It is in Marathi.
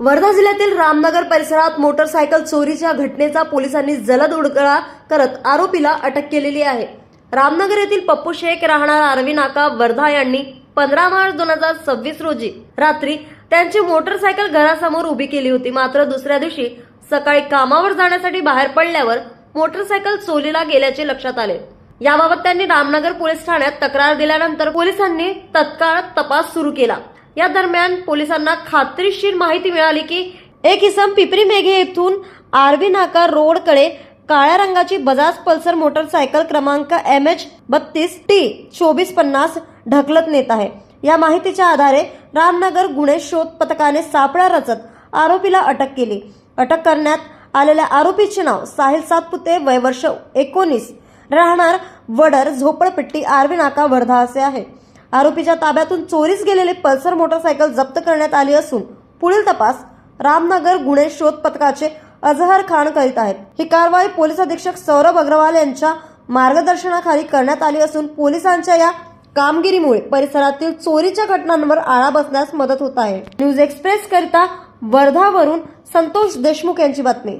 वर्धा जिल्ह्यातील रामनगर परिसरात मोटरसायकल चोरीच्या घटनेचा पोलिसांनी जलद उडगडा करत आरोपीला अटक केलेली आहे। रामनगर येथील पप्पू शेख राहणार आरवी नाका वर्धा यांनी 15 मार्च 2026 रोजी रात्री त्यांची मोटरसायकल घरासमोर उभी केली होती। मात्र दुसऱ्या दिवशी सकाळी कामावर जाण्यासाठी बाहेर पडल्यावर मोटरसायकल चोरीला गेल्याचे लक्षात आले। याबाबत त्यांनी रामनगर पोलीस ठाण्यात तक्रार दिल्यानंतर पोलिसांनी तत्काळ तपास सुरू केला। या दरम्यान पोलिसांना खात्रीशीर माहिती मिळाली की एक इसम पिपरी मेघे येथून आरवी नाका रोड कडे काळ्या रंगाची बजाज पल्सर मोटरसायकल क्रमांक MH32T2450 ढकलत नेत आहे। या माहितीच्या आधारे रामनगर गुन्हे शोध पथकाने सापळा रचत आरोपीला अटक केली। अटक करण्यात आलेल्या आरोपीचे नाव साहिल सातपुते, वय वर्ष 19, राहणार वडर, झोपडपट्टी, आरवी नाका, वर्धा असे आहे। आरोपीच्या ताब्यातून चोरीस गेलेली पल्सर मोटरसायकल जप्त करण्यात आली असून पुढील तपास रामनगर गुन्हे शोध पथकाचे अजहर खान करीत आहेत। ही कारवाई पोलीस अधीक्षक सौरभ अग्रवाल यांच्या मार्गदर्शनाखाली करण्यात आली असून पोलिसांच्या या कामगिरीमुळे परिसरातील चोरीच्या घटनांवर आळा बसण्यास मदत होत आहे। न्यूज एक्सप्रेस करिता वर्धावरून संतोष देशमुख यांची बातमी।